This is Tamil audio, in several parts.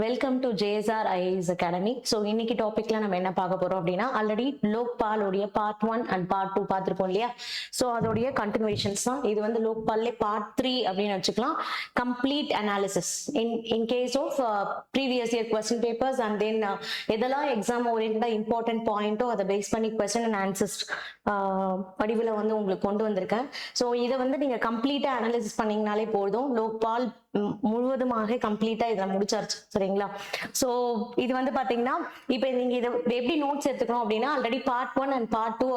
Welcome to JSR IAS academy. So இன்னைக்கு டாபிக்ல நம்ம என்ன பார்க்க போறோம் அப்படின்னா, ஆல்ரெடி லோக்பாலோடைய பார்ட் 1 அண்ட் பார்ட் 2 பார்த்துருக்கோம் இல்லையா? ஸோ அதோடைய கண்டினியூஷன்ஸ் தான் இது. வந்து லோக்பால்லே பார்ட் 3 அப்படின்னு வச்சுக்கலாம். Complete analysis in case of previous year question papers and then எதெல்லாம் எக்ஸாம் ஓரியன்டா இம்பார்ட்டன்ட் பாயிண்டோ அதை பேஸ் பண்ணி கொஸ்டின் அண்ட் ஆன்சர்ஸ் வடிவில் வந்து உங்களுக்கு கொண்டு வந்திருக்கேன். ஸோ இதை வந்து நீங்க கம்ப்ளீட்டா அனாலிசிஸ் பண்ணீங்கனாலே போதும். லோக்பால் முழுவதுமாக கம்ப்ளீட்டா இதுல முடிச்சாச்சு, சரிங்களா? சோ இது வந்து பாத்தீங்கன்னா இப்ப நீங்க இதை எப்படி நோட்ஸ் எடுத்துக்கணும் அப்படின்னா, ஆல்ரெடி பார்ட் 1 அண்ட் பார்ட் 2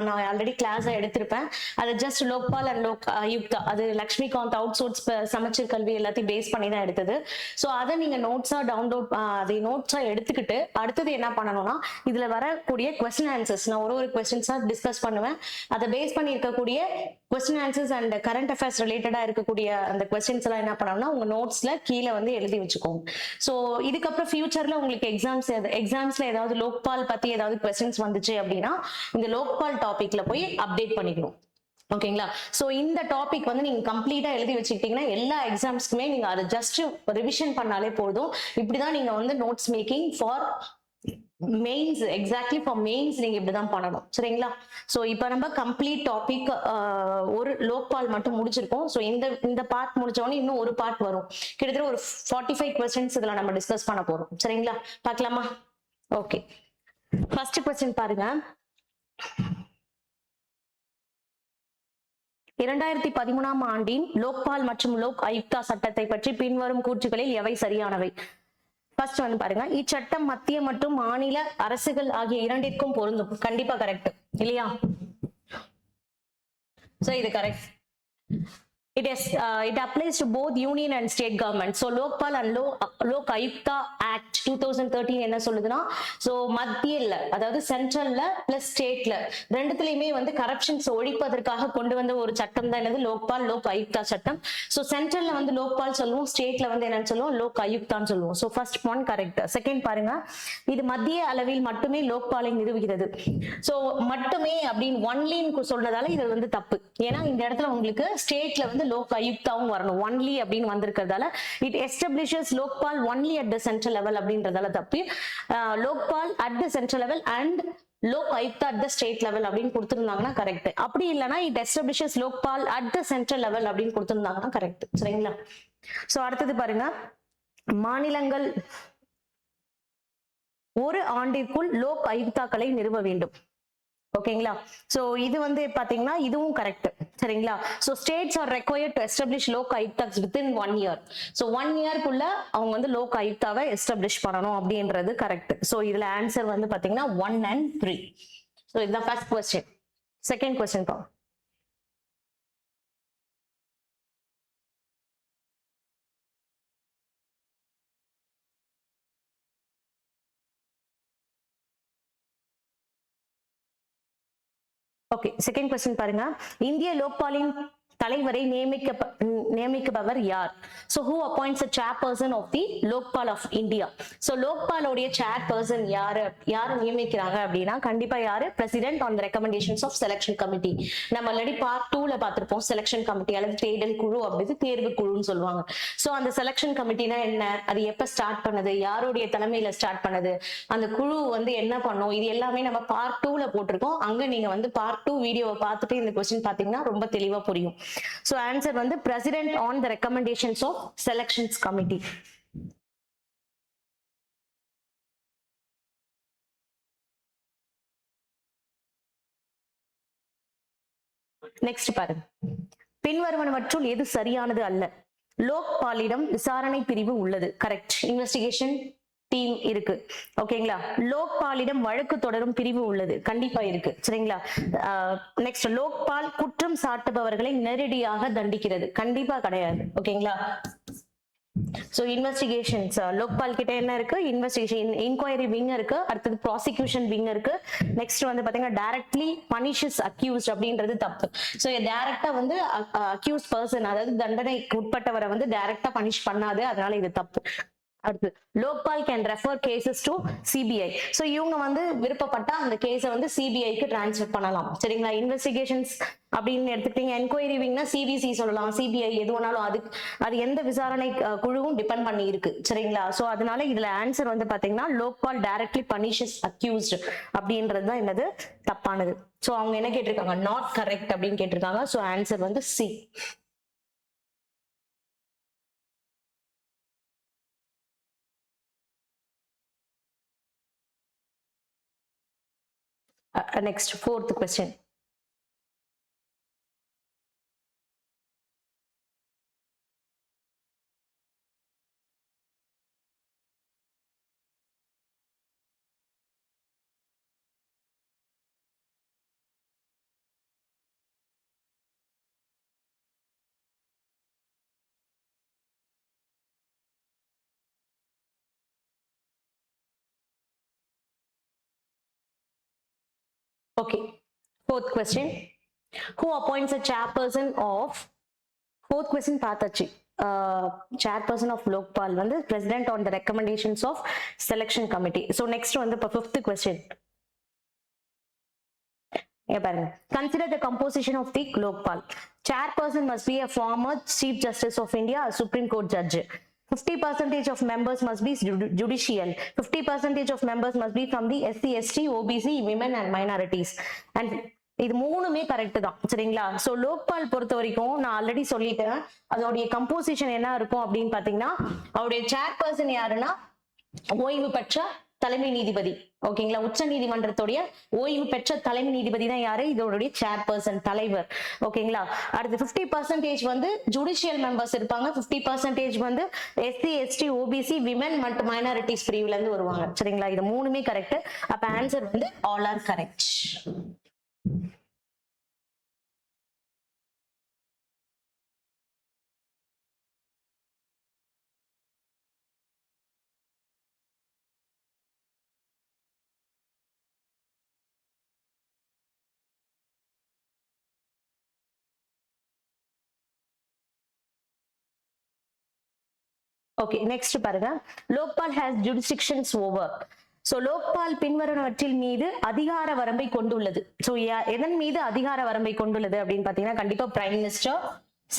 நான் ஆல்ரெடி கிளாஸ் எடுத்திருப்பேன். அது ஜஸ்ட் லோக்பால் அண்ட் யுக்தா, அது லக்ஷ்மிகாந்த் அவுட் சோர்ஸ் சமச்சீர் கல்வி எல்லாத்தையும் பேஸ் பண்ணி தான் எடுத்தது. ஸோ அதை நீங்க நோட்ஸா டவுன்லோட் அதை நோட்ஸா எடுத்துக்கிட்டு அடுத்தது என்ன பண்ணணும்னா, இதுல வரக்கூடிய கொஸ்டின் ஆன்சர்ஸ் நான் ஒரு கொஸ்டின்ஸா டிஸ்கஸ் பண்ணுவேன். அதை பேஸ் பண்ணி இருக்கக்கூடிய question answers and current affairs ரிலேட்டடா இருக்கக்கூடிய அந்த கொஸ்டின்ஸ் எல்லாம் என்ன பண்ணணும்னா உங்க நோட்ஸ்ல கீழே வந்து எழுதி வச்சுக்கோங்க. சோ இதுக்கப்புறம் ஃபியூச்சர்ல உங்களுக்கு எக்ஸாம்ஸ்ல ஏதாவது லோக்பால் பத்தி ஏதாவது கொஸ்டின்ஸ் வந்துச்சு அப்படின்னா இந்த லோக்பால் டாபிக்ல போய் அப்டேட் பண்ணிக்கணும். ஓகேங்களா? சோ இந்த டாபிக் வந்து நீங்க கம்ப்ளீட்டா எழுதி வச்சுக்கிட்டீங்கன்னா எல்லா எக்ஸாம்ஸ்க்குமே நீங்க அதை ஜஸ்ட் ரிவிஷன் பண்ணாலே போதும். இப்படிதான் நீங்க வந்து notes making for mains, exactly for mains நீங்க இப்படிதான் பண்ணணும், சரிங்களா? சோ இப்ப நம்ம கம்ப்ளீட் டாபிக் ஒரு லோக்பால் மட்டும் முடிச்சிருக்கோம். சோ இந்த பார்ட் முடிச்சோடனே இன்னும் ஒரு பார்ட் வரும். கிட்டத்தட்ட ஒரு 45 கொஸ்டின்ஸ் இதுல நம்ம டிஸ்கஸ் பண்ண போறோம், சரிங்களா? பார்க்கலாமா? ஓகே, ஃபர்ஸ்ட் கொஸ்டின் பாருங்க. 2013ஆம் ஆண்டின் லோக்பால் மற்றும் லோக் ஆயுக்தா சட்டத்தை பற்றி பின்வரும் கூற்றுகளில் எவை சரியானவை? ஃபர்ஸ்ட் வந்து பாருங்க, இச்சட்டம் மத்திய மற்றும் மாநில அரசுகள் ஆகிய இரண்டிற்கும் பொருந்தும். கண்டிப்பா கரெக்ட் இல்லையா? சோ இது correct. It applies to both union and state government. So Lokpal and Lok Ayukta Act 2013 என்ன சொல்லுதுன்னா, சோ மத்தியில அதாவது சென்ட்ரல்ல பிளஸ் ஸ்டேட்ல ரெண்டுத்துலயுமே வந்து கரப்ஷன்ஸ் ஒழிப்பதற்காக கொண்டு வந்த ஒரு சட்டம் தான் என்னது, லோக்பால் லோக் ஆயுக்தா சட்டம். சோ சென்ட்ரல்ல வந்து லோக்பால் சொல்லுவோம், ஸ்டேட்ல வந்து என்னன்னு சொல்லுவோம், லோக் ஆயுக்தான்னு சொல்லுவோம். So first one correct. Second பாருங்க, இது மத்திய அளவில் மட்டுமே லோக்பாலை நிறுவுகிறது. சோ மட்டுமே அப்படின்னு ஒன்லின்னு சொன்னதால இது வந்து தப்பு. ஏன்னா இந்த இடத்துல உங்களுக்கு ஸ்டேட்ல வந்து லோக் ஆயுக்தாவும் வரணும். ஒன்லி அப்படின்னு வந்திருக்கிறதால it establishes Lokpal only at the central level அப்படின்றதால தப்பு. Lokpal at the central level and Lok Ayukta at the state level அப்படின்னு கொடுத்திருந்தாங்கன்னா கரெக்ட். அப்படி இல்லைன்னா it establishes Lokpal at the central level அப்படின்னு கொடுத்திருந்தாங்கன்னா கரெக்ட், சரிங்களா? சோ அடுத்தது பாருங்க, மாநிலங்கள் ஒரு ஆண்டிற்குள் லோக் ஆயுக்தாக்களை நிறுவ வேண்டும். ஓகேங்களா? சோ இது வந்து பாத்தீங்கன்னா இதுவும் கரெக்ட், சரிங்களா? So states are required to establish Lok Ayuktas within 1 year. So 1 yearக்குள்ள அவங்க வந்து லோக் ஆயுக்தாவை எஸ்டாப்ளிஷ் பண்ணணும் அப்படின்றது கரெக்ட். சோ இதுல ஆன்சர் வந்து பாத்தீங்கன்னா 1 and 3. சோ இதுதான் ஃபர்ஸ்ட் क्वेश्चन. செகண்ட் क्वेश्चन பா. ஓகே, செகண்ட் क्वेश्चन பாருங்க. இந்திய லோக்பாலின் தலைவரை நியமிப்பவர் யார்? So who appoints the chairperson of the Lokpal of India? So லோக்பாலோடைய chairperson யாரு நியமிக்கிறாங்க அப்படின்னா கண்டிப்பா யாரு? President on the recommendations of selection committee. நம்ம ஆல்ரெடி பார்ட் 2ல பார்த்திருப்போம். செலக்ஷன் கமிட்டி அல்லது தேடல் குழு அப்படி தேர்வு குழுன்னு சொல்லுவாங்க. சோ அந்த செலக்ஷன் கமிட்டினா என்ன, அது எப்ப ஸ்டார்ட் பண்ணது, யாருடைய தலைமையில ஸ்டார்ட் பண்ணது, அந்த குழு வந்து என்ன பண்ணும், இது எல்லாமே நம்ம பார்ட் 2ல போட்டிருக்கோம். அங்க நீங்க வந்து பார்ட் 2 வீடியோவை பார்த்துட்டு இந்த கொஸ்டின் பாத்தீங்கன்னா ரொம்ப தெளிவா புரியும். So answer வந்து president on the recommendations of selections committee. Next பாருங்க, பின்வருவனவற்றுள் எது சரியானது அல்ல? லோக்பாலிடம் விசாரணை பிரிவு உள்ளது. கரெக்ட். இன்வெஸ்டிகேஷன் டீம் இருக்கு. ஓகேங்களா? லோக்பாலிடம் வழக்கு தொடரும் பிரிவு உள்ளது. கண்டிப்பா இருக்கு, சரிங்களா? நெக்ஸ்ட், லோக்பால் குற்றம் சாட்டுபவர்களை நேரடியாக தண்டிக்கிறது. கண்டிப்பா கிடையாது. ஓகேங்களா? சோ இன்வெஸ்டிகேஷன்ஸ் லோக்பால் கிட்ட என்ன இருக்கு? இன்வெஸ்டிகேஷன் இன்கொயரி விங் இருக்கு, அடுத்தது ப்ராசிக்யூஷன் விங் இருக்கு. நெக்ஸ்ட் வந்து பாத்தீங்கன்னா டைரக்ட்லி பனிஷஸ் அக்யூஸ்ட் அப்படின்றது தப்பு. சோ டைரக்டா வந்து அக்யூஸ் பர்சன் அதாவது தண்டனைக்கு உட்பட்டவரை வந்து டைரக்டா பனிஷ் பண்ணாது, அதனால இது தப்பு. அடுத்து Lokpal can refer cases to CBI. So இவங்க வந்து விருப்பப்பட்டா அந்த கேஸை வந்து சிபிஐக்கு டிரான்ஸ்ஃபர் பண்ணலாம். சரிங்களா? இன்வெஸ்டிகேஷன்ஸ் அப்படின்னு எடுத்துக்கிட்டீங்க, என்கொயரி விங்னா சிபிசி சொல்லலாம், சிபிஐ எது வேணாலும் அது எந்த விசாரணை குழுவும் டிபெண்ட் பண்ணி இருக்கு. சரிங்களா? ஸோ அதனால இதுல ஆன்சர் வந்து பாத்தீங்கன்னா லோக்பால் டைரக்ட்லி பனிஷஸ் அக்யூஸ்ட் அப்படின்றது தான் என்னது தப்பானது. ஸோ அவங்க என்ன கேட்டிருக்காங்க, நாட் கரெக்ட் அப்படின்னு கேட்டிருக்காங்க. ஸோ ஆன்சர் வந்து C. Next, fourth question. Okay, fourth question. Who appoints a chairperson of, fourth question பார்த்தாச்சு. Chairperson of Lokpal வந்து president on the recommendations of selection committee. So next வந்து இப்போ fifth question. பாருங்க, consider the composition of the Lokpal. Chairperson must be a former Chief Justice of India, a Supreme Court judge. 50% of members must be judicial. 50% of members must be from the SC, ST, OBC, women and minorities. And இது மூணுமே கரெக்ட் தான். சரிங்களா? ஸோ லோக்பால் பொறுத்த வரைக்கும் நான் ஆல்ரெடி சொல்லிட்டேன், அதோடைய கம்போசிஷன் என்ன இருக்கும் அப்படின்னு பாத்தீங்கன்னா, அவருடைய சேர்பர்சன் யாருன்னா ஓய்வு பெற்ற தலைமை நீதிபதி. ஓகேங்களா? உச்ச நீதிமன்றத்துடைய ஓய்வு பெற்ற தலைமை நீதிபதி தான் யாரு, இதோடைய சேர்பர்சன், தலைவர். ஓகேங்களா? அடுத்து 50% வந்து ஜுடிஷியல் மெம்பர்ஸ் இருப்பாங்க, 50% வந்து எஸ்சி, எஸ்டி, ஓபிசி, விமன் மற்றும் மைனாரிட்டிஸ் பிரிவுல இருந்து வருவாங்க. சரிங்களா? இது மூணுமே கரெக்ட். அப்ப ஆன்சர் வந்து all are correct. Okay, next பாருங்க. Lokpal has jurisdictions over. So Lokpal பின்வருவனவற்றின் மீது அதிகார வரம்பை கொண்டுள்ளது. சோ எதன் மீது அதிகார வரம்பை கொண்டுள்ளது அப்படின்னு பாத்தீங்கன்னா, கண்டிப்பா prime minister,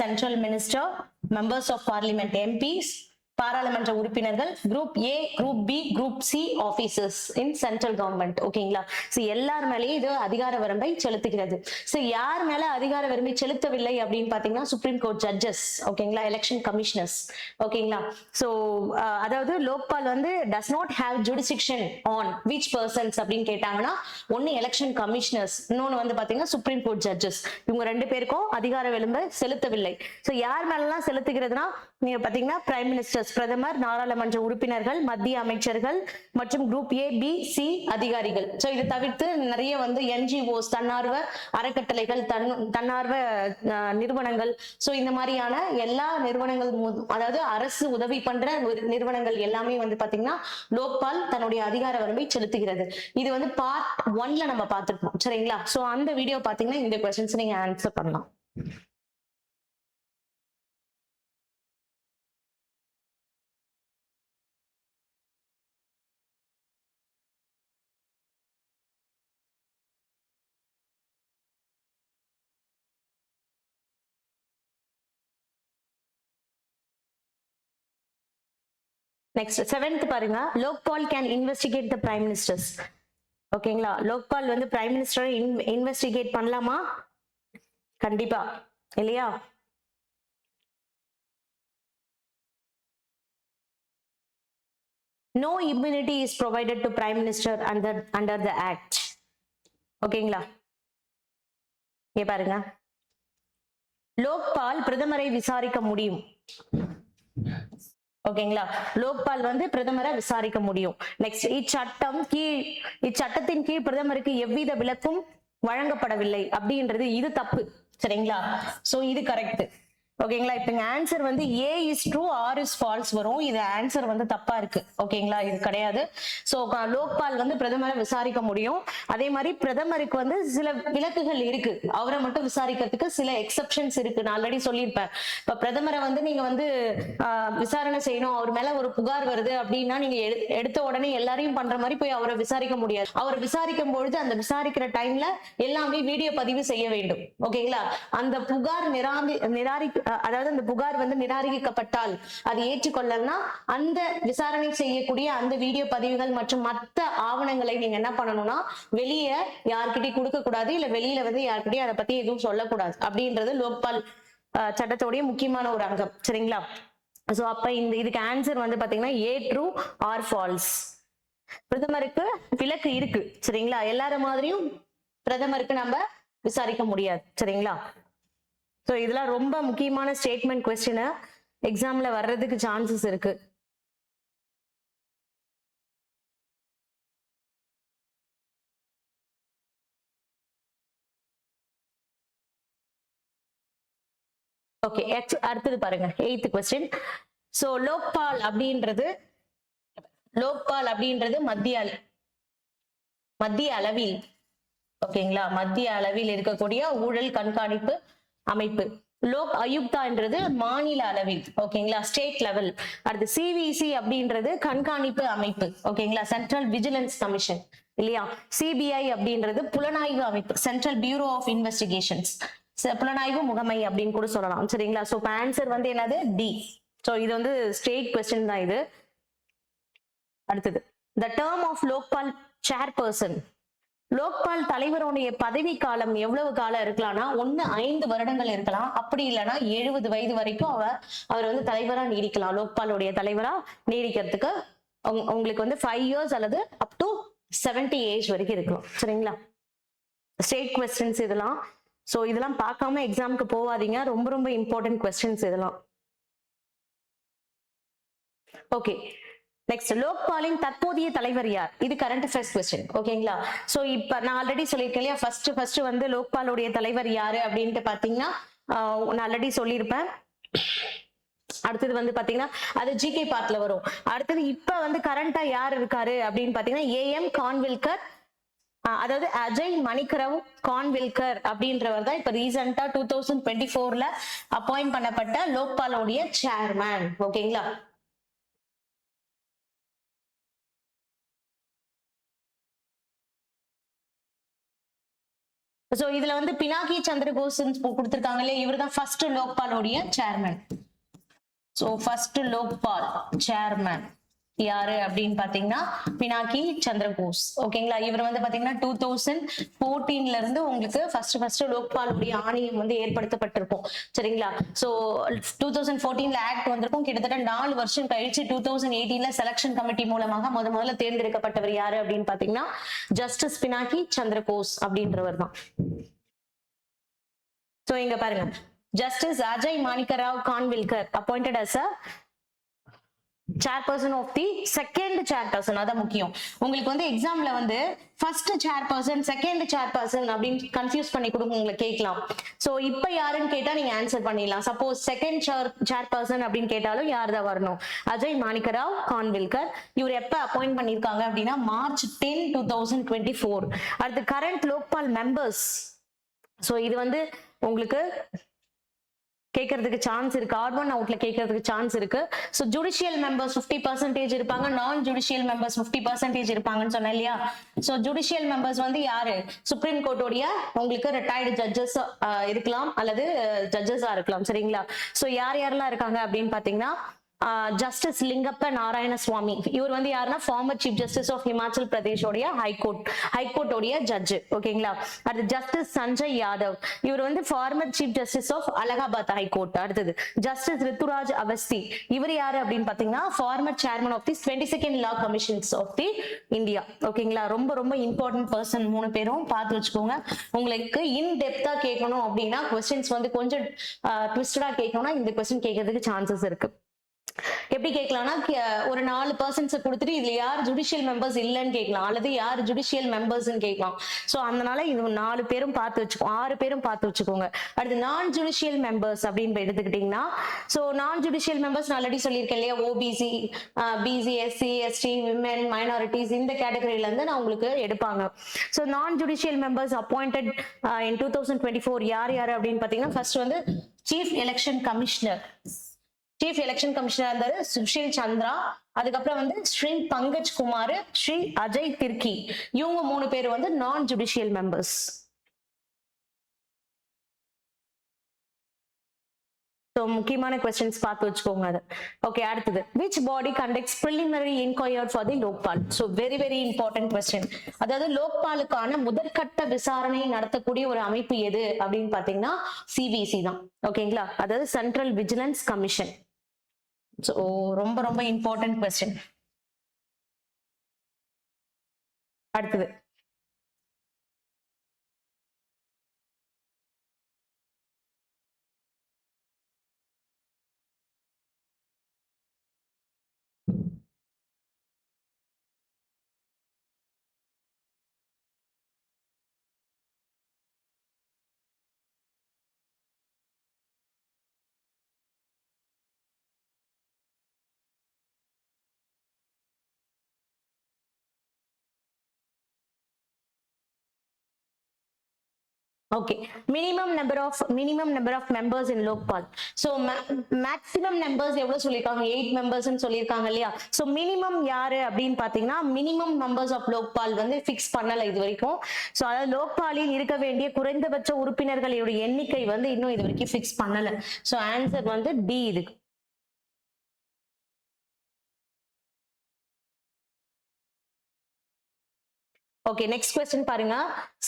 central minister, members of parliament, MPs, பாராளுமன்ற உறுப்பினர்கள், group A, group B, group C officers in central government. ஓகேங்களா? சோ எல்லார் மேலேயும் இது அதிகார வரம்பை செலுத்துகிறது. சோ யார் மேல அதிகார வரம்பை செலுத்தவில்லை அப்படின்னு பாத்தீங்கன்னா, சுப்ரீம் கோர்ட் ஜட்ஜஸ். ஓகேங்களா? Election commissioners. ஓகேங்களா? சோ அதாவது லோக்பால் வந்து does not have jurisdiction on which persons அப்படின்னு கேட்டாங்கன்னா, ஒன்னு எலெக்ஷன் கமிஷனர்ஸ், இன்னொன்னு வந்து பாத்தீங்கன்னா சுப்ரீம் கோர்ட் ஜட்ஜஸ். இவங்க ரெண்டு பேருக்கும் அதிகார வரம்பை செலுத்தவில்லை. சோ யார் மேலாம் செலுத்துகிறதுனா, நீங்க பாத்தீங்கன்னா பிரைம் மினிஸ்டர், பிரதமர், நாடாளுமன்ற உறுப்பினர்கள், மத்திய அமைச்சர்கள் மற்றும் குரூப் ஏ, பி, சி அதிகாரிகள். சோ இது தவிர்த்து நிறைய வந்து என்ஜிஓஸ், தன்னார்வ அறக்கட்டளைகள், தன்னார்வ நிறுவனங்கள், சோ இந்த மாதிரியான எல்லா நிறுவனங்கள், அதாவது அரசு உதவி பண்ற நிறுவனங்கள் எல்லாமே வந்து பாத்தீங்கன்னா லோக்பால் தன்னுடைய அதிகார வரம்பை செலுத்துகிறது. இது வந்து பார்ட் 1ல நம்ம பார்த்திருக்கோம். சரிங்களா? சோ அந்த வீடியோ பாத்தீங்கன்னா இந்த क्वेश्चंस நீங்க ஆன்சர் பண்ணலாம். நெக்ஸ்ட் 7th பாருங்க. Lokpal can investigate the prime ministers. ஓகேங்களா? லோக்பால் வந்து பிரைம் மினிஸ்டரை இன்வெஸ்டிகேட் பண்ணலாமா? கண்டிப்பா இல்லையா? No immunity is provided to prime minister under the act. ஓகேங்களா? இங்க பாருங்க, லோக்பால் பிரதமரை விசாரிக்க முடியும். ஓகேங்களா? லோக்பால் வந்து பிரதமரை விசாரிக்க முடியும். நெக்ஸ்ட், இச்சட்டத்தின் கீழ் பிரதமருக்கு எவ்வித விலக்கும் வழங்கப்படவில்லை அப்படின்றது இது தப்பு. சரிங்களா? சோ இது கரெக்ட். ஓகேங்களா. இப்ப இங்க ஆன்சர் வந்து A is true, R is false வரும். இது ஆன்சர் வந்து தப்பா இருக்கு. ஓகேங்களா, இது கிடையாது. சோ லோக்பால் வந்து பிரதமரை விசாரிக்க முடியும். அதே மாதிரி பிரதமருக்கு வந்து சில விலக்குகள் இருக்கு, அவரை மட்டும் விசாரிக்கிறதுக்கு சில எக்ஸெப்ஷன்ஸ் இருக்கு. நான் ஆல்ரெடி சொல்லியிருப்பேன். இப்ப பிரதமரை வந்து நீங்க வந்து விசாரணை செய்யணும், அவர் மேல ஒரு புகார் வருது அப்படின்னா நீங்க எடுத்த உடனே எல்லாரையும் பண்ற மாதிரி போய் அவரை விசாரிக்க முடியாது. அவரை விசாரிக்கும் பொழுது அந்த விசாரிக்கிற டைம்ல எல்லாமே வீடியோ பதிவு செய்ய வேண்டும். ஓகேங்களா. அந்த புகார் அதாவது அந்த புகார் வந்து நிராகரிக்கப்பட்டால் அது ஏற்றுக்கொள்ளலன்னா அந்த விசாரணை செய்யக்கூடிய அந்த வீடியோ பதிவுகள் மற்றும் மற்ற ஆவணங்களை நீங்க என்ன பண்ணணும்னா வெளியே யார்கிட்டயும் கொடுக்க கூடாது, இல்ல வெளியில வந்து யார்கிட்டயும் அதை பத்தி எதுவும் சொல்லக்கூடாது அப்படின்றது லோக்பால் சட்டத்தோடைய முக்கியமான ஒரு அங்கம். சரிங்களா. சோ அப்ப இதுக்கு ஆன்சர் வந்து பாத்தீங்கன்னா A true or false. பிரதமருக்கு விலக்கு இருக்கு. சரிங்களா. எல்லாரும் மாதிரியும் பிரதமருக்கு நம்ம விசாரிக்க முடியாது. சரிங்களா. சோ இதெல்லாம் ரொம்ப முக்கியமான ஸ்டேட்மெண்ட் கொஸ்டின், எக்ஸாம்ல வர்றதுக்கு சான்சஸ் இருக்கு. ஓகே, அடுத்தது பாருங்க 8th கொஸ்டின். சோ லோக்பால் அப்படின்றது மத்திய அளவில், ஓகேங்களா, மத்திய அளவில் இருக்கக்கூடிய ஊழல் கண்காணிப்பு அமைப்பு. லோக் ஆயுக்தான்றது மாநில அளவில், ஓகேங்களா, ஸ்டேட் லெவல். அடுத்து CVC அப்படின்றது கண்காணிப்பு அமைப்பு, ஓகேங்களா, சென்ட்ரல் விஜிலன்ஸ் கமிஷன் இல்லையா. CBI அப்படின்றது புலனாய்வு அமைப்பு, சென்ட்ரல் பியூரோ ஆஃப் இன்வெஸ்டிகேஷன்ஸ், புலனாய்வு முகமை அப்படின்னு கூட சொல்லலாம். சரிங்களா. சோ ஆன்சர் வந்து என்னது D. சோ இது வந்து ஸ்டேட் கொஸ்டின் தான் இது. அடுத்தது the term of Lokpal chairperson. Lokpal தலைவருடைய பதவி காலம் எவ்வளவு காலம் இருக்கலாம்னா 5 வருடங்கள் இருக்கலாம், அப்படி இல்லைன்னா 70 வயது வரைக்கும் அவர் வந்து தலைவரா நீடிக்கலாம். லோக்பாலுடைய தலைவரா நீடிக்கிறதுக்கு உங்களுக்கு வந்து 5 years அல்லது அப் டு 70 ஏஜ் வரைக்கும் இருக்கலாம். சரிங்களா. ஸ்டேட் கொஸ்டின்ஸ் இதெல்லாம். சோ இதெல்லாம் பார்க்காம எக்ஸாமுக்கு போவாதீங்க, ரொம்ப ரொம்ப இம்பார்ட்டன்ட் கொஸ்டின்ஸ் இதெல்லாம். ஓகே, நெக்ஸ்ட் லோக்பாலின் தற்போதைய தலைவர் யார்? இது கரண்ட் அஃபேர்ஸ் கொஸ்டின். ஓகேங்களா. சோ இப்ப நான் ஆல்ரெடி சொல்லியிருக்கேன் இல்லையா, ஃபர்ஸ்ட் வந்து லோக்பாலுடைய தலைவர் யாரு அப்படின்ட்டு பாத்தீங்கன்னா நான் ஆல்ரெடி சொல்லியிருப்பேன். அடுத்தது வந்து பாத்தீங்கன்னா அது GK பார்ட்ல வரும். அடுத்தது இப்ப வந்து கரண்டா யார் இருக்காரு அப்படின்னு பாத்தீங்கன்னா AM கான்வில்கர், அதாவது அஜய் மணிக்கரவ் கான்வில்கர் அப்படின்றவர் தான் இப்ப ரீசெண்டா 2024ல அப்பாயிண்ட் பண்ணப்பட்ட லோக்பாலுடைய சேர்மேன். ஓகேங்களா. சோ இதுல வந்து பினாகி சந்திர கோஸ் கொடுத்திருக்காங்களே, இவர் தான் ஃபர்ஸ்ட் லோக்பாலுடைய chairman. So first Lokpal chairman யாரு அப்படின்னு பாத்தீங்கன்னா பினாகி சந்திர கோஸ். ஓகேங்களா. இவர் வந்து பாத்தீங்கன்னா 2014ல இருந்து உங்களுக்கு ஃபர்ஸ்ட் லோக்பாலுடைய ஆணையம் வந்து ஏற்படுத்தப்பட்டிருக்கும். சரிங்களா. சோ 2014ல ஆக்ட் வந்திருக்கும். கிட்டத்தட்ட 4 வருஷம் கழிச்சு 2018ல செலக்ஷன் கமிட்டி மூலமாக முதல்ல தேர்ந்தெடுக்கப்பட்டவர் யாரு அப்படின்னு பாத்தீங்கன்னா ஜஸ்டிஸ் பினாகி சந்திர கோஸ் அப்படின்றவர் தான். சோ இங்க பாருங்க, justice Ajay Manikrao Khanwilkar appointed as a chairperson of the second chairperson. அதான் முக்கியம். உங்களுக்கு வந்து எக்ஸாம்ல வந்து ஃபர்ஸ்ட் சேர்பர்சன் செகண்ட் சேர்பர்சன் அப்படின்னு கன்ஃபியூஸ் பண்ணி கொடுங்க, உங்களுக்கு கேட்கலாம். சோ இப்ப யாருன்னு கேட்டா நீங்க ஆன்சர் பண்ணிடலாம். சப்போஸ் செகண்ட் சேர்பர்சன் அப்படின்னு கேட்டாலும் யார் தான் வரணும்? அஜய் மாணிக்கராவ் கான்வில்கர். இவர் எப்ப அப்பாயிண்ட் பண்ணிருக்காங்க அப்படின்னா March 10, 2024. அடுத்து கரண்ட் லோக்பால் மெம்பர்ஸ். சோ இது வந்து உங்களுக்கு கேட்கறதுக்கு சான்ஸ் இருக்கு, ஆட் ஒன் அவுட்ல கேட்கறதுக்கு சான்ஸ் இருக்கு. சோ ஜுடிஷியல் மெம்பர்ஸ் 50% இருப்பாங்க, நான் ஜுடிஷியல் மெம்பர்ஸ் 50% இருப்பாங்கன்னு சொன்னேன் இல்லையா. சோ ஜுடிஷியல் மெம்பர்ஸ் வந்து யாரு? சுப்ரீம் கோர்ட்டோடைய உங்களுக்கு ரிட்டையர்டு ஜட்ஜஸ் இருக்கலாம் அல்லது ஜட்ஜஸா இருக்கலாம். சரிங்களா. சோ யாரெல்லாம் இருக்காங்க அப்படின்னு பாத்தீங்கன்னா ஜஸ்டிஸ் லிங்கப்ப நாராயண சுவாமி. இவர் வந்து யாருன்னா former chief justice of Himachal பிரதேஷோடைய ஹைகோர்ட்டோடைய ஜட்ஜ். ஓகேங்களா. அடுத்து ஜஸ்டிஸ் சஞ்சய் யாதவ். இவர் வந்து former chief justice of Allahabad high court. அடுத்தது ஜஸ்டிஸ் ரித்துராஜ் அவஸ்தி. இவர் யாரு அப்படின்னு பாத்தீங்கன்னா former chairman of the 22nd law commissions of the India. ஓகேங்களா. ரொம்ப ரொம்ப இம்பார்ட்டன்ட் பர்சன் 3 பேரும் பார்த்து வச்சுக்கோங்க. உங்களுக்கு இன் டெப்தா கேட்கணும் அப்படின்னா கொஸ்டின்ஸ் வந்து கொஞ்சம் ட்விஸ்டடா கேட்கணும்னா இந்த கொஸ்டின் கேட்கறதுக்கு சான்சஸ் இருக்கு. எப்படி கேட்கலாம்னா ஒரு 4 பர்சன்ஸ் கொடுத்துட்டு இதுல யார் ஜுடிஷியல் மெம்பர்ஸ் இல்லைன்னு கேட்கலாம், அல்லது யார் ஜுடிஷியல் மெம்பர்ஸ் கேட்கலாம். சோ அதனால இது 4 பேரும் பார்த்து வச்சுக்கோ, 6 பேரும் பார்த்து வச்சுக்கோங்க. அடுத்து நான் ஜுடிஷியல் மெம்பர்ஸ் அப்படின்னு எடுத்துக்கிட்டீங்கன்னா, சோ நான் ஜுடிஷியல் மெம்பர்ஸ் நான் ஆல்ரெடி சொல்லியிருக்கேன் இல்லையா, OBC, BC, SC, ST, women, minorities, இந்த கேட்டகரியில இருந்து நான் உங்களுக்கு எடுப்பாங்க. சோ நான் ஜுடிஷியல் மெம்பர்ஸ் அப்பாயிண்டட் இன் 2024 யார் யாரு அப்படின்னு பாத்தீங்கன்னா, ஃபர்ஸ்ட் வந்து chief election commissioner. Chief election commissioner இருந்தாரு சுஷில் சந்திரா. அதுக்கப்புறம் வந்து ஸ்ரீ பங்கஜ் குமார், ஸ்ரீ அஜய் திர்கி. இவங்க 3 பேர் வந்து நான் ஜுடிஷியல் மெம்பர்ஸ். முக்கியமான கொஸ்டின்ஸ் பார்த்து வச்சுக்கோங்க அது. ஓகே, அடுத்தது which body conducts preliminary inquiry for the Lokpal. So very very important question. அதாவது லோக்பாலுக்கான முதற்கட்ட விசாரணை நடத்தக்கூடிய ஒரு அமைப்பு எது அப்படின்னு பாத்தீங்கன்னா சிவிசி தான். ஓகேங்களா, அதாவது சென்ட்ரல் விஜிலன்ஸ் கமிஷன். ஸோ ரொம்ப ரொம்ப இம்பார்ட்டன்ட் கொஸ்டின். அடுத்தது okay, minimum number of members in Lokpal. So maximum numbers எவ்வளவு சொல்லிருக்காங்க, 8 members ன்னு சொல்லிருக்காங்க இல்லையா. So minimum யாரு அப்படின்னு பாத்தீங்கன்னா minimum members of Lokpal வந்து ஃபிக்ஸ் பண்ணல இது வரைக்கும். So அதாவது லோக்பாலில் இருக்க வேண்டிய குறைந்தபட்ச உறுப்பினர்களுடைய எண்ணிக்கை வந்து இன்னும் இது வரைக்கும் ஃபிக்ஸ் பண்ணல. So ஆன்சர் வந்து டி இதுக்கு. ஓகே, நெக்ஸ்ட் கொஸ்டின் பாருங்க.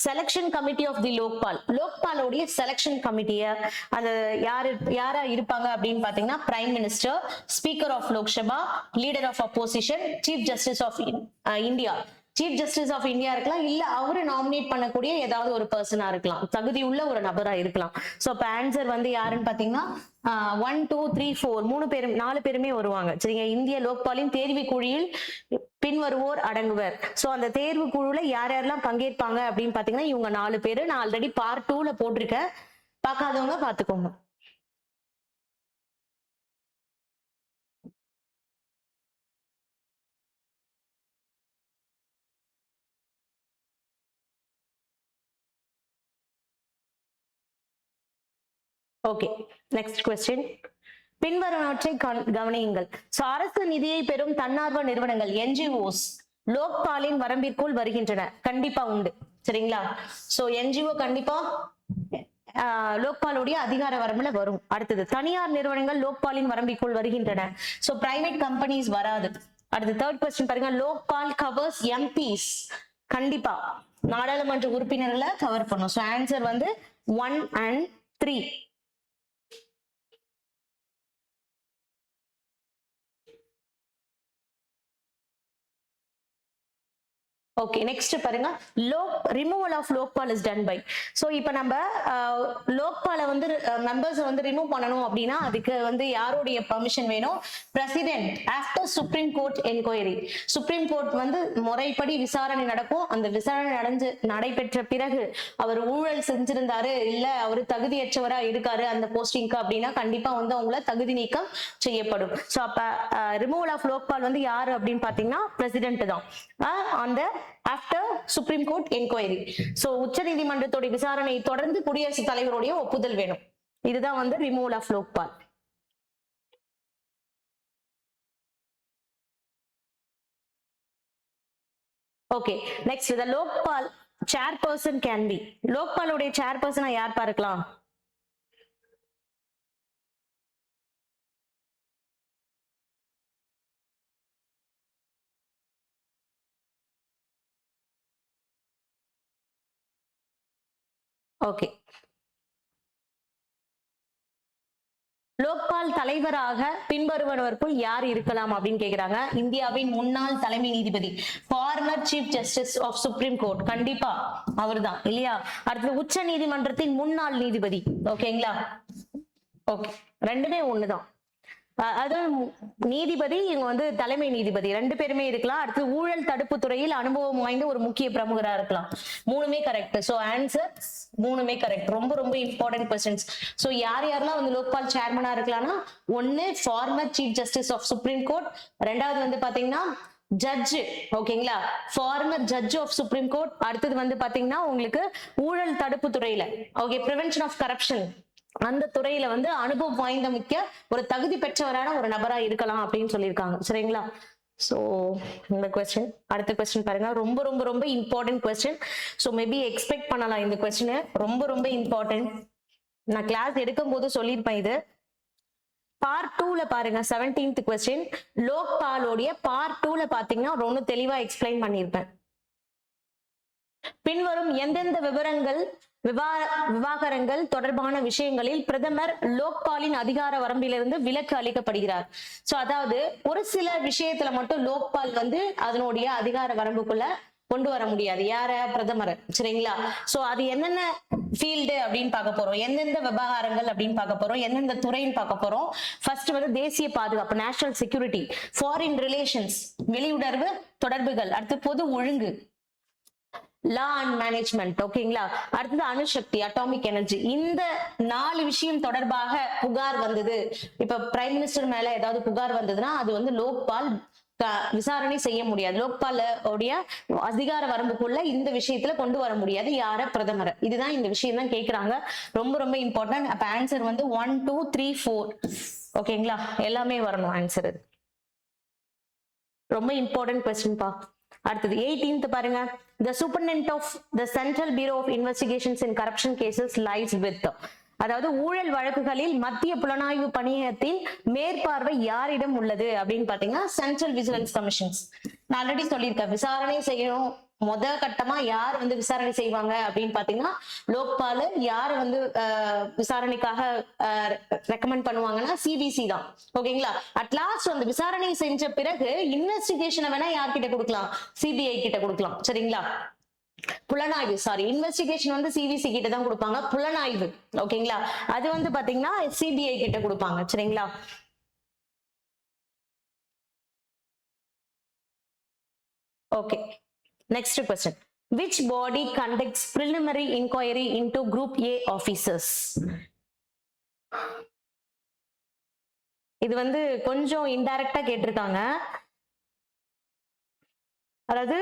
Selection committee of the Lokpal. லோக்பாலோடைய செலக்ஷன் கமிட்டிய அந்த யாரா இருப்பாங்க அப்படின்னு பாத்தீங்கன்னா prime minister, speaker of Lok Sabha, leader of opposition, chief justice of India. Chief justice of India இருக்கலாம், இல்ல அவரு நாமினேட் பண்ணக்கூடிய ஏதாவது ஒரு பர்சனா இருக்கலாம், தகுதி உள்ள ஒரு நபரா இருக்கலாம். சோ அப்ப ஆன்சர் வந்து யாருன்னு பாத்தீங்கன்னா 1 2 3 4 3 பேரும் 4 பேருமே வருவாங்க. சரிங்க, இந்திய லோக்பாலின் தேர்வு குழியில் பின்வருவோர் அடங்குவர். சோ அந்த தேர்வு குழுல யார் யாரெல்லாம் பங்கேற்பாங்க அப்படின்னு பாத்தீங்கன்னா இவங்க 4 பேரு. நான் ஆல்ரெடி பார்ட் 2ல போட்டிருக்கேன், பார்க்காதவங்க பாத்துக்கோங்க. Okay, next question. பின்வருவனவற்றை கவனியுங்கள். அரசு நிதியை பெறும் தன்னார்வ நிறுவனங்கள் NGOs லோக்பாலின் வரம்பிற்குள் வருகின்றன. கண்டிப்பா உண்டு. சரிங்களா, சோ NGO கண்டிப்பா லோக்பாலுடைய அதிகார வரம்புல வரும். அடுத்தது தனியார் நிறுவனங்கள் லோக்பாலின் வரம்பிற்குள் வருகின்றன. சோ பிரைவேட் கம்பெனிஸ் வராது. அடுத்து தேர்ட் கொஸ்டின் பாருங்க. Lokpal covers MPs. கண்டிப்பா நாடாளுமன்ற உறுப்பினர்களை கவர் பண்ணும். சோ ஆன்சர் வந்து 1 and 3. ஓகே, நெக்ஸ்ட் பாருங்க. Removal of Lokpal is done by. So இப்போ நம்ம லோக்பால வந்து மெம்பர்ஸ் வந்து ரிமூவ் பண்ணணும் அப்படின்னா அதுக்கு வந்து யாருடைய பர்மிஷன் வேணும்? President after supreme court enquiry. Supreme court வந்து முறைப்படி விசாரணை நடக்கும். அந்த விசாரணை நடைபெற்ற பிறகு அவர் ஊழல் செஞ்சிருந்தாரு, இல்ல அவர் தகுதியற்றவரா இருக்காரு அந்த போஸ்டிங்க்கு அப்படின்னா கண்டிப்பா வந்து அவங்கள தகுதி நீக்கம் செய்யப்படும். சோ அப்ப ரிமூவல் ஆஃப் லோக்பால் வந்து யாரு அப்படின்னு பாத்தீங்கன்னா பிரசிடென்ட் தான். அந்த after supreme court enquiry. So உச்ச நீதிமன்றத்தோட விசாரணையை தொடர்ந்து குடியரசுத் தலைவருடைய ஒப்புதல் வேணும். இதுதான் வந்து removal of Lokpal. Okay, next the Lokpal chairperson can be. லோக்பாலுடைய சேர்பர்சனா யார் பார்க்கலாம்? ஓகே, லோக்பால் தலைவராக பின்வருவனவருக்குள் யார் இருக்கலாம் அப்படின்னு கேக்குறாங்க. இந்தியாவின் முன்னாள் தலைமை நீதிபதி, former chief justice of supreme court, கண்டிப்பா அவர்தான் இல்லையா. அடுத்து உச்ச நீதிமன்றத்தின் முன்னாள் நீதிபதி. ஓகேங்களா, ஓகே, ரெண்டுமே ஒண்ணுதான். அது நீதிபதி, இவங்க வந்து தலைமை நீதிபதி, ரெண்டு பேருமே இருக்கலாம். அடுத்து ஊழல் தடுப்பு துறையில் அனுபவம் வாய்ந்த ஒரு முக்கிய பிரமுகரா இருக்கலாம். மூணுமே கரெக்ட். சோ ஆன்சர் மூணுமே கரெக்ட். ரொம்ப ரொம்ப இம்பார்ட்டன்ட் கொஸ்டின்ஸ். சோ யார் யாரெல்லாம் வந்து லோக்பால் சேர்மனா இருக்கலாம்னா, ஒன்னு former chief justice of supreme court, ரெண்டாவது வந்து பாத்தீங்கன்னா ஜட்ஜ், ஓகேங்களா, former judge of supreme court, அடுத்தது வந்து பாத்தீங்கன்னா உங்களுக்கு ஊழல் தடுப்பு துறையில, ஓகே, பிரிவென்ஷன் ஆஃப் கரப்ஷன், அந்த துறையில வந்து அனுபவம் வாய்ந்த மிக்க ஒரு தகுதி பெற்றவரான ஒரு நபரா இருக்கலாம் அப்படின்னு சொல்லியிருக்காங்க. சரிங்களா? சோ இந்த கொஸ்டின், அடுத்த கொஸ்டின் பாருங்க. ரொம்ப ரொம்ப ரொம்ப important question. So maybe expect பண்ணலாம் இந்த கொஸ்டின். ரொம்ப ரொம்ப இம்பார்ட்டன்ட். நான் கிளாஸ் எடுக்கும் போது சொல்லியிருப்பேன் இது. பார்ட் 2ல பாருங்க, 17th கொஸ்டின். லோக்பாலோடைய பார்ட் 2ல பாத்தீங்கன்னா ரொம்ப தெளிவா எக்ஸ்பிளைன் பண்ணியிருப்பேன். பின்வரும் எந்தெந்த விவாகரங்கள் தொடர்பான விஷயங்களில் பிரதமர் லோக்பாலின் அதிகார வரம்பிலிருந்து விலக்கு அளிக்கப்படுகிறார்? சோ அதாவது ஒரு சில விஷயத்துல மட்டும் லோக்பால் வந்து அதனுடைய அதிகார வரம்புக்குள்ள கொண்டு வர முடியாது. யார? பிரதமர். சரிங்களா? சோ அது என்னென்ன ஃபீல்டு அப்படின்னு பார்க்க போறோம், எந்தெந்த விவகாரங்கள் அப்படின்னு பார்க்க போறோம், எந்தெந்த துறைன்னு பார்க்க போறோம். ஃபர்ஸ்ட் வந்து தேசிய பாதுகாப்பு, நேஷனல் செக்யூரிட்டி, ஃபாரின் ரிலேஷன்ஸ், வெளியுறவு தொடர்புகள், அடுத்து பொது ஒழுங்கு, லா அண்ட் மேனேஜ்மெண்ட், ஓகேங்களா, அடுத்தது அணுசக்தி, அட்டாமிக் எனர்ஜி. இந்த 4 விஷயம் தொடர்பாக புகார் வந்தது. இப்ப பிரைம் மினிஸ்டர் மேல ஏதாவது புகார் வந்ததுன்னா அது வந்து லோக்பால் விசாரணை செய்ய முடியாது. லோக்பால் உடைய அதிகார வரம்புக்குள்ள இந்த விஷயத்துல கொண்டு வர முடியாது. யார? பிரதமர். இதுதான் இந்த விஷயம் தான் கேக்குறாங்க. ரொம்ப ரொம்ப இம்பார்ட்டன்ட். அப்ப ஆன்சர் வந்து 1 2 3 4, ஓகேங்களா, எல்லாமே வரணும் ஆன்சர். ரொம்ப இம்பார்ட்டன்ட் கொஸ்டின் பா. அடுத்தது 18th பாருங்க. The superintendent of the Central Bureau of Investigations in Corruption Cases lies with, அதாவது ஊழல் வழக்குகளில் மத்திய புலனாய்வு பணியகத்தின் மேற்பார்வை யாரிடம் உள்ளது அப்படின்னு பாத்தீங்கன்னா சென்ட்ரல் விஜிலன்ஸ் கமிஷன்ஸ். நான் ஆல்ரெடி சொல்லியிருக்கேன், விசாரணை செய்யணும் கட்டமா யார் வந்து விசாரணை செய்வாங்க அப்படின்னு பாத்தீங்கன்னா லோக்பால். யாரு வந்து விசாரணைக்காக ரெக்கமெண்ட் பண்ணுவாங்கன்னா சிபிசி தான், ஓகேங்களா. அட்லாஸ்ட் வந்து விசாரணை செஞ்ச பிறகு இன்வெஸ்டிகேஷனை வேணா யார்கிட்ட கொடுக்கலாம்? சிபிஐ கிட்ட கொடுக்கலாம். சரிங்களா? புலனாய்வு, சாரி, இன்வெஸ்டிகேஷன் வந்து சிபிசி கிட்ட தான் கொடுப்பாங்க. புலனாய்வு, ஓகேங்களா, அது வந்து பாத்தீங்கன்னா சிபிஐ கிட்ட கொடுப்பாங்க. சரிங்களா? Okay, next question. Which body conducts preliminary inquiry into Group A officers? இது வந்து கொஞ்சம் இன்டைரக்டா கேட்டிருக்காங்க. அதாவது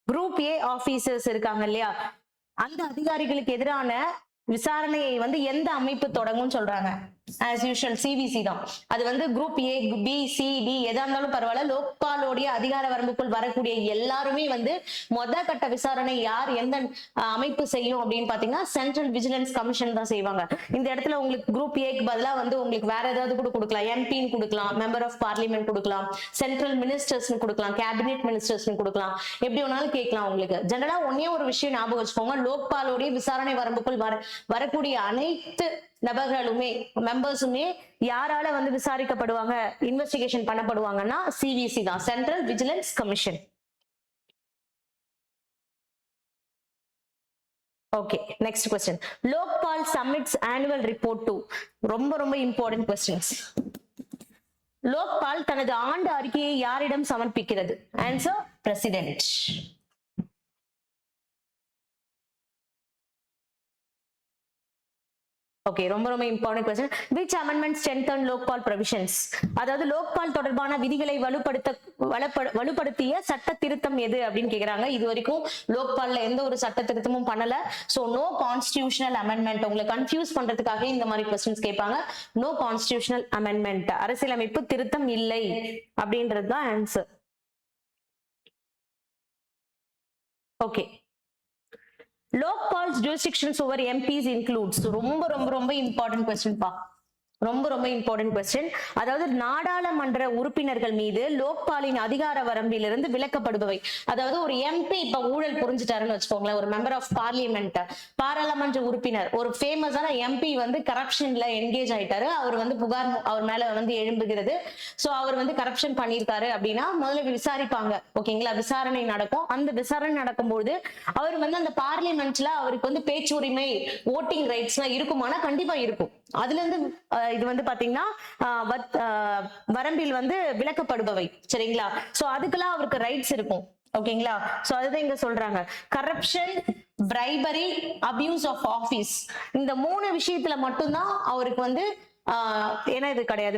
குரூப் ஏ ஆபீசர்ஸ் இருக்காங்க இல்லையா, அந்த அதிகாரிகளுக்கு எதிரான விசாரணையை வந்து எந்த அமைப்பு தொடங்கும் சொல்றாங்க? as usual சிபிசி தான். அது வந்து group A, B, C, D எதா இருந்தாலும் பரவாயில்ல, லோக்பாலோடைய அதிகார வரம்புக்குள் வரக்கூடிய எல்லாருமே வந்து கட்ட விசாரணை யார், எந்த அமைப்பு செய்யும் அப்படின்னு பாத்தீங்கன்னா சென்ட்ரல் விஜிலன்ஸ் கமிஷன் தான் செய்வாங்க. இந்த இடத்துல உங்களுக்கு குரூப் ஏக்கு பதிலா வந்து உங்களுக்கு வேற ஏதாவது கூட கொடுக்கலாம். எம்பின்னு கொடுக்கலாம், மெம்பர் ஆஃப் பார்லிமெண்ட் கொடுக்கலாம், சென்ட்ரல் மினிஸ்டர்ஸ் கொடுக்கலாம், கேபினெட் மினிஸ்டர்ஸ் கொடுக்கலாம், எப்படி வேணாலும் கேட்கலாம். உங்களுக்கு ஜெனரலா ஒன்னே ஒரு விஷயம் ஞாபகம் வச்சுக்கோங்க, லோக்பாலோடைய விசாரணை வரம்புக்குள் வரக்கூடிய அனைத்து நபர்களுமே, மெம்பர்ஸுமே யாரால வந்து விசாரிக்கப்படுவாங்க, இன்வெஸ்டிகேஷன் பண்ணப்படுவாங்கன்னா சிவிசி தான், central vigilance commission. Okay, next question. Lokpal submits annual report to, ரொம்ப ரொம்ப இம்பார்ட்டன்ட் क्वेश्चंस. லோக்பால் தனது ஆண்டு அறிக்கையை யாரிடம் சமர்ப்பிக்கிறது? Answer president. ஓகே, ரொம்ப ரொம்ப important question. which amendment strengthened Lokpal provisions? அதாவது லோக்பால் தொடர்பான விதிகளை வலுப்படுத்திய சட்ட திருத்தம் எது அப்படின்னு கேக்குறாங்க. இது வரைக்கும் லோக்பால்ல எந்த ஒரு சட்ட திருத்தமும் பண்ணல. So no constitutional amendment. உங்களை கன்ஃபியூஸ் பண்றதுக்காக இந்த மாதிரி क्वेश्चंस கேட்பாங்க. நோ கான்ஸ்டிடியூஷனல் அமெண்ட்மெண்ட், அரசியலமைப்பு திருத்தம் இல்லை அப்படின்றது தான் ஆன்சர். Okay, Lokpal's jurisdictions over MPs includes, ரொம்ப ரொம்ப ரொம்ப இம்பார்ட்டன்ட் क्वेश्चन பா, ரொம்ப ரொம்ப இம்பார்ட்டன்ட் क्वेश्चन. அதாவது நாடாளுமன்ற உறுப்பினர்கள் மீது லோக்பாலின் அதிகார வரம்பிலிருந்து விலக்கப்படுபவை. அதாவது ஒரு எம்பி இப்ப ஊழல் புரிஞ்சுட்டாருன்னு வச்சுக்கோங்களேன், ஒரு மெம்பர் ஆஃப் பார்லிமெண்ட், பாராளுமன்ற உறுப்பினர், ஒரு ஃபேமஸான எம்பி வந்து கரப்ஷன்ல என்கேஜ் ஆயிட்டாரு, அவர் வந்து புகார் அவர் மேல வந்து எழும்புகிறது. சோ அவர் வந்து கரப்ஷன் பண்ணிருக்காரு அப்படின்னா முதல்ல விசாரிப்பாங்க, ஓகேங்களா, விசாரணை நடக்கும். அந்த விசாரணை நடக்கும்போது அவர் வந்து அந்த பார்லிமெண்ட்ல அவருக்கு வந்து பேச்சுரிமை, ஓட்டிங் ரைட்ஸ் எல்லாம் இருக்குமானா கண்டிப்பா இருக்கும். அதுல இருந்து இது வந்து பாத்தீங்கன்னா வரம்பில் வந்து விலக்கப்படுபவை. சரிங்களா? சோ அதுக்கெல்லாம் அவருக்கு ரைட்ஸ் இருக்கும். ஓகேங்களா? சோ அதுதான் இங்க சொல்றாங்க. Corruption, bribery, abuse of office, இந்த 3 விஷயத்துல மட்டும்தான் அவருக்கு வந்து ஏன்னா இது கிடையாது,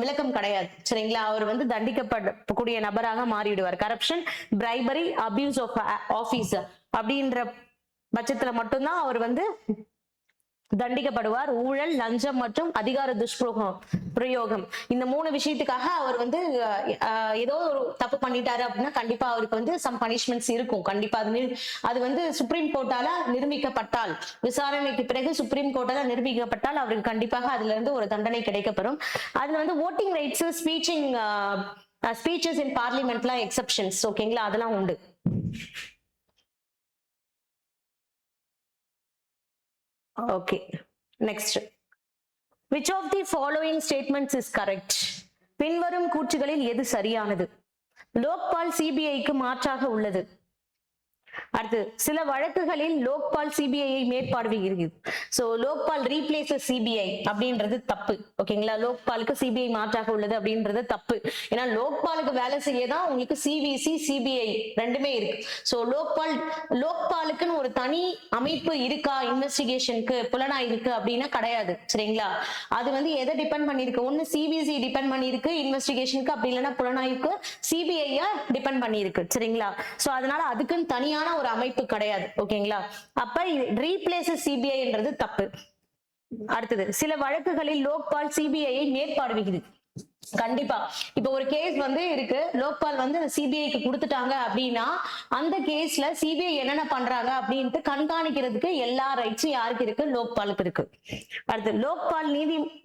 விளக்கம் கிடையாது. சரிங்களா? அவர் வந்து தண்டிக்கப்படக்கூடிய நபராக மாறிவிடுவார். Corruption, bribery, abuse of office அப்படின்ற பட்சத்துல மட்டும்தான் அவர் வந்து தண்டிக்கப்படுவார். ஊழல், லஞ்சம் மற்றும் அதிகார பிரயோகம், இந்த 3 விஷயத்துக்காக அவர் வந்து ஏதோ ஒரு தப்பு பண்ணிட்டாரு அப்படின்னா கண்டிப்பா அவருக்கு வந்து சம் பனிஷ்மெண்ட்ஸ் இருக்கும். கண்டிப்பா அது வந்து சுப்ரீம் கோர்ட்டால நிரூபிக்கப்பட்டால், விசாரணைக்கு பிறகு சுப்ரீம் கோர்ட்டால நிரூபிக்கப்பட்டால் அவருக்கு கண்டிப்பாக அதுல இருந்து ஒரு தண்டனை கிடைக்கப்பெறும். அதுல வந்து ஓட்டிங் ரைட்ஸ், ஸ்பீச்சஸ் இன் பார்லிமெண்ட்லாம் எக்ஸெப்ஷன்ஸ். ஓகேங்களா? அதெல்லாம் உண்டு. Okay, next. Which of the following statements is correct? பின்வரும் கூற்றுகளில் எது சரியானது? லோக்பால் சிபிஐக்கு மாற்றாக உள்ளது. அடுத்து, சில வழக்குகளில் லோக்பால் சிபிஐயை மேற்பார்வையிடுகிறது. சோ லோக்பால் ரீப்ளேசஸ் சிபிஐ அப்படின்றது தப்பு. ஓகேங்களா? லோக்பாலுக்கு சிபிஐ மாற்றாக உள்ளது அப்படின்றது தப்பு. ஏன்னா லோக்பாலுக்கு வேலை செய்யதான் உங்களுக்கு சிபிசி, சிபிஐ ரெண்டுமே இருக்கு. சோ லோக்பாலுக்குன்னு ஒரு தனி அமைப்பு இருக்கா இன்வெஸ்டிகேஷனுக்கு, புலனாய்வுக்கு அப்படின்னா கிடையாது. சரிங்களா? அது வந்து எதை டிபெண்ட் பண்ணிருக்கு? ஒண்ணு சிபிசி டிபெண்ட் பண்ணிருக்கு இன்வெஸ்டிகேஷனுக்கு, அப்படி இல்லைன்னா புலனாய்வுக்கு சிபிஐ டிபெண்ட் பண்ணிருக்கு. சரிங்களா? சோ அதனால அதுக்குன்னு தனியான ஒரு அமைப்பு கிடையாது. ஓகேங்களா? அப்ப ரீப்ளேஸ் சிபிஐன்றது தப்பு. அடுத்தது, சில வழக்குகளில் லோக்பால் சிபிஐயை மேற்பார்வையிடுகிறது. கண்டிப்பா இப்ப ஒரு கேஸ் வந்து இருக்கு, லோக்பால் வந்து சிபிஐக்கு கொடுத்துட்டாங்க அப்படின்னா அந்த கேஸ்ல சிபிஐ என்னென்ன பண்றாங்க அப்படின்ட்டு கண்காணிக்கிறதுக்கு எல்லா ரைட்ஸும் யாருக்கு இருக்கு? லோக்பாலுக்கு இருக்கு. அடுத்து, லோக்பால்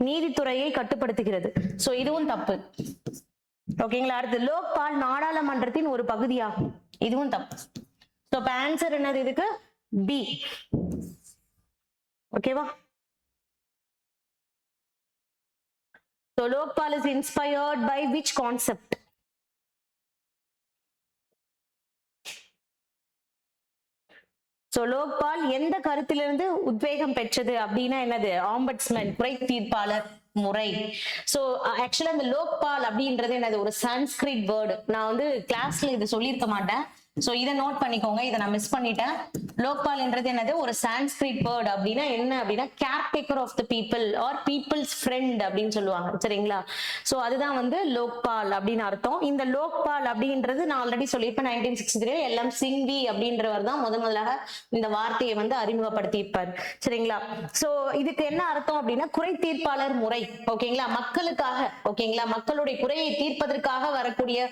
நீதித்துறையை கட்டுப்படுத்துகிறது. சோ இதுவும் தப்பு. ஓகேங்களா? அடுத்து, லோக்பால் நாடாளுமன்றத்தின் ஒரு பகுதியாகும். இதுவும் தப்பு. சோ இப்ப ஆன்சர் என்னது இதுக்கு? பி. ஓகேவா? So Lokpal is inspired by which concept? So Lokpal எந்த கருத்திலிருந்து உத்வேகம் பெற்றது அப்படின்னா என்னது? ஆம்பட்ஸ்மேன், குறை தீர்ப்பாளர் முறை. சோ ஆக்சுவலா இந்த லோக்பால் அப்படின்றது என்னது? ஒரு சான்ஸ்கிரிட் வேர்டு. நான் வந்து கிளாஸ்ல இது சொல்லியிருக்க மாட்டேன். சோ இதை நோட் பண்ணிக்கோங்க, இதை நான் மிஸ் பண்ணிட்டேன். லோக்பால் என்றது என்னது? ஒரு சான்ஸ்கிரிட் வேர்ட். அப்படின்னா என்ன அப்படின்னா caretaker of the people or people's friend அப்படின்னு சொல்லுவாங்க. சரிங்களா? சோ அதுதான் வந்து லோக்பால் அப்படின்னு அர்த்தம். இந்த லோக்பால் அப்படின்றது நான் ஆல்ரெடி சொல்லியிருப்பேன், 1963 எல்எம் சிங்வி அப்படின்றவர் தான் முதலாக இந்த வார்த்தையை வந்து அறிமுகப்படுத்தியிருப்பார். சரிங்களா? சோ இதுக்கு என்ன அர்த்தம் அப்படின்னா குறை தீர்ப்பாளர் முறை. ஓகேங்களா? மக்களுக்காக, ஓகேங்களா, மக்களுடைய குறையை தீர்ப்பதற்காக வரக்கூடிய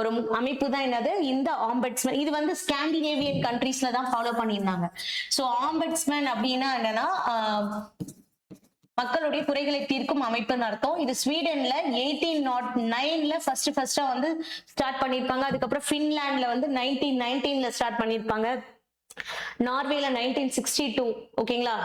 ஒரு அமைப்பு தான் என்னது? இந்த ஆம்பட்ஸ்மேன். இது வந்து ஸ்காண்டினேவியன் கண்ட்ரீஸ்ல தான் ஃபாலோ பண்ணியிருந்தாங்க. சோ ஆம்பட்ஸ்மேன் அப்படின்னா என்னன்னா மக்களுடைய குறைகளை தீர்க்கும் அமைப்புன்னு அர்த்தம். இது ஸ்வீடன்ல 1809ல ஃபர்ஸ்ட் வந்து ஸ்டார்ட் பண்ணிருப்பாங்க. அதுக்கப்புறம் பின்லாண்ட்ல வந்து 1919ல ஸ்டார்ட் பண்ணிருப்பாங்க. நார்வேல 1962. ஓகேங்களா?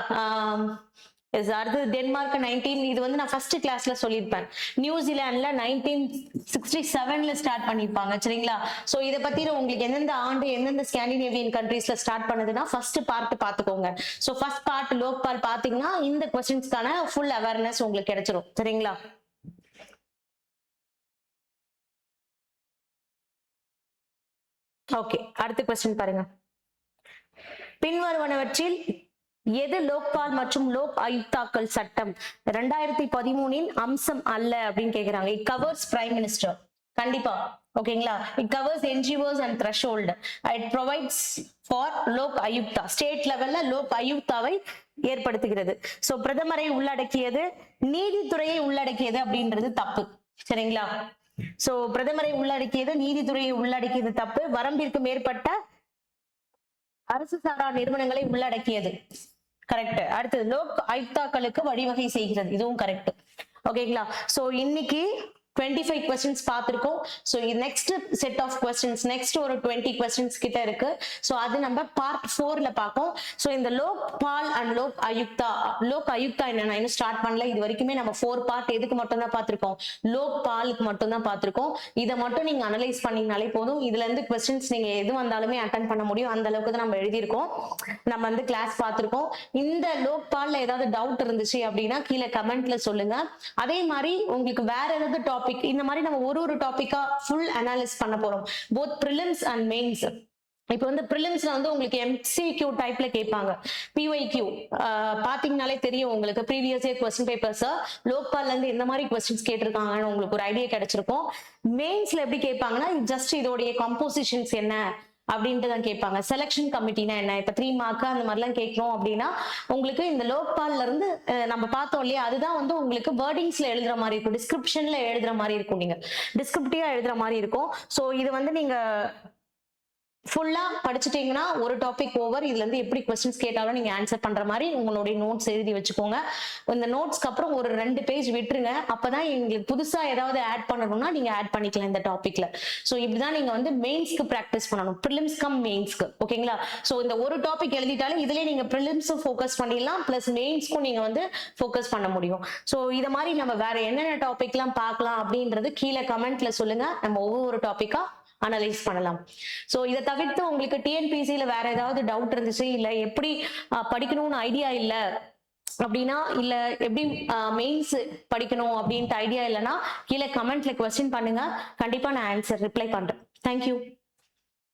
அடுத்து டென்மார்க் 19, இது வந்து நான் ஃபர்ஸ்ட் கிளாஸ்ல சொல்லியிருப்பேன். நியூசிலாந்துல 1967ல ஸ்டார்ட் பண்ணிருப்பாங்க. சரிங்களா? சோ இதை பத்தி உங்களுக்கு எந்தெந்த ஆண்டு எந்தெந்த ஸ்காண்டினேவியன் கண்ட்ரீஸ்ல ஸ்டார்ட் பண்ணதுன்னா ஃபர்ஸ்ட் பார்ட் பாத்துக்கோங்க. சோ ஃபர்ஸ்ட் பார்ட் லோக்பால் பாத்தீங்கன்னா இந்த क्वेश्चंसக்கான ஃபுல் அவேர்னஸ் உங்களுக்கு கிடைச்சிரும். சரிங்களா? ஓகே, அடுத்த क्वेश्चन பாருங்க. பின்வருவனவற்றில் எது லோக்பால் மற்றும் லோக் ஆயுக்தாக்கள் சட்டம் 2013 அம்சம் அல்ல அப்படின்னு கேக்குறாங்க. It covers prime minister. கண்டிப்பா. ஓகேங்களா? It covers NGOs and threshold. It provides for Lok Ayukta. State லெவல்ல லோக் ஆயுக்தாவை ஏற்படுத்துகிறது. சோ பிரதமரை உள்ளடக்கியது, நீதித்துறையை உள்ளடக்கியது அப்படின்றது தப்பு. சரிங்களா? சோ பிரதமரை உள்ளடக்கியது, நீதித்துறையை உள்ளடக்கியது தப்பு. வரம்பிற்கு மேற்பட்ட அரசு சாரா நிறுவனங்களை உள்ளடக்கியது. கரெக்ட். அடுத்தது, லோக் ஆயுக்தாக்களுக்கு வழிவகை செய்கிறது. இதுவும் கரெக்ட். ஓகேங்களா? சோ இன்னைக்கு 25 கொஸ்டின்ஸ் பார்த்திருக்கோம். So next set of questions next ஒரு 20 கொஸ்டின்ஸ் கிட்ட இருக்கு. ஸோ அது நம்ம பார்ட் 4ல பார்ப்போம். ஸோ இந்த லோக் பால் அண்ட் லோக் ஆயுக்தா என்ன இன்னும் ஸ்டார்ட் பண்ணல. இது வரைக்குமே நம்ம 4 பார்ட் எதுக்கு மட்டும் தான் பார்த்திருக்கோம், லோக் பாலுக்கு மட்டும் தான் பார்த்திருக்கோம். இதை மட்டும் நீங்க அனலைஸ் பண்ணீங்கனாலே போதும். இதுல இருந்து கொஸ்டின்ஸ் நீங்க எது வந்தாலுமே அட்டன் பண்ண முடியும். அந்த அளவுக்கு தான் நம்ம எழுதியிருக்கோம். நம்ம வந்து கிளாஸ் பார்த்திருக்கோம். இந்த லோக் பால்ல ஏதாவது டவுட் இருந்துச்சு அப்படின்னா கீழே கமெண்ட்ல சொல்லுங்க. அதே மாதிரி உங்களுக்கு வேற ஏதாவது டாபிக் இந்த மாதிரி நம்ம ஒரு டாபிக்கா ஃபுல் அனாலிஸ் பண்ண போறோம், போத் ப்ரிலிம்ஸ் அண்ட் மெயின்ஸ். இப்போ வந்து ப்ரிலிம்ஸ்ல வந்து உங்களுக்கு MCQ டைப்ல கேட்பாங்க. PYQ பாத்தீங்கன்னாலே தெரியும் உங்களுக்கு, ப்ரீவியஸ் இயர் கொஸ்டின் பேப்பர்ஸ் லோக்கல்ல இருந்து எந்த மாதிரி கொஸ்டின்ஸ் கேட்டிருக்காங்கன்னு உங்களுக்கு ஒரு ஐடியா கிடைச்சிருக்கும். மெயின்ஸ்ல எப்படி கேட்பாங்கன்னா ஜஸ்ட் இதோடைய கம்போசிஷன்ஸ் என்ன அப்படின்ட்டு தான் கேட்பாங்க. செலெக்ஷன் கமிட்டினா என்ன, இப்ப 3 மார்க் அந்த மாதிரிலாம் கேட்கிறோம் அப்படின்னா உங்களுக்கு இந்த லோக்பால்ல இருந்து நம்ம பார்த்தோம் இல்லையா, அதுதான் வந்து உங்களுக்கு வேர்டிங்ஸ்ல எழுதுற மாதிரி இருக்கும், டிஸ்கிரிப்ஷன்ல எழுதுற மாதிரி இருக்கும், நீங்க டிஸ்கிரிப்டிவா எழுதுற மாதிரி இருக்கும். ஸோ இது வந்து நீங்க ஃபுல்லா படிச்சுட்டீங்கன்னா ஒரு டாபிக் ஓவர். இதுல இருந்து எப்படி கொஸ்டின்ஸ் கேட்டாலும் நீங்க ஆன்சர் பண்ற மாதிரி உங்களுடைய நோட்ஸ் எழுதி வச்சுக்கோங்க. இந்த நோட்ஸ்க்கு அப்புறம் ஒரு 2 பேஜ் விட்டுருங்க. அப்பதான் எங்களுக்கு புதுசா ஏதாவது ஆட் பண்ணணும்னா நீங்க ஆட் பண்ணிக்கலாம் இந்த டாபிக்ல. ஸோ இப்படிதான் நீங்க வந்து மெயின்ஸ்க்கு பிராக்டிஸ் பண்ணணும், ப்ரிலிம்ஸ் கம் மெயின்ஸ்க்கு. ஓகேங்களா? ஸோ இந்த ஒரு டாபிக் எழுதிட்டாலும் இதுலயே நீங்க ப்ரிலிம்ஸும் ஃபோக்கஸ் பண்ணிடலாம், பிளஸ் மெயின்ஸ்க்கும் நீங்க வந்து ஃபோக்கஸ் பண்ண முடியும். ஸோ இதை மாதிரி நம்ம வேற என்னென்ன டாபிக்லாம் பார்க்கலாம் அப்படின்றது கீழே கமெண்ட்ல சொல்லுங்க. நம்ம ஒவ்வொரு டாபிக்கா அனலைஸ் பண்ணலாம். சோ இதை தவிர்த்து உங்களுக்கு டிஎன்பிசியில வேற ஏதாவது டவுட் இருந்துச்சு, இல்ல எப்படி படிக்கணும்னு ஐடியா இல்ல அப்படின்னா, இல்ல எப்படி மெயின்ஸ் படிக்கணும் அப்படின்ட்டு ஐடியா இல்லைன்னா கீழே கமெண்ட்ல கொஸ்டின் பண்ணுங்க. கண்டிப்பா நான் ஆன்சர் ரிப்ளை பண்றேன். தேங்க்யூ.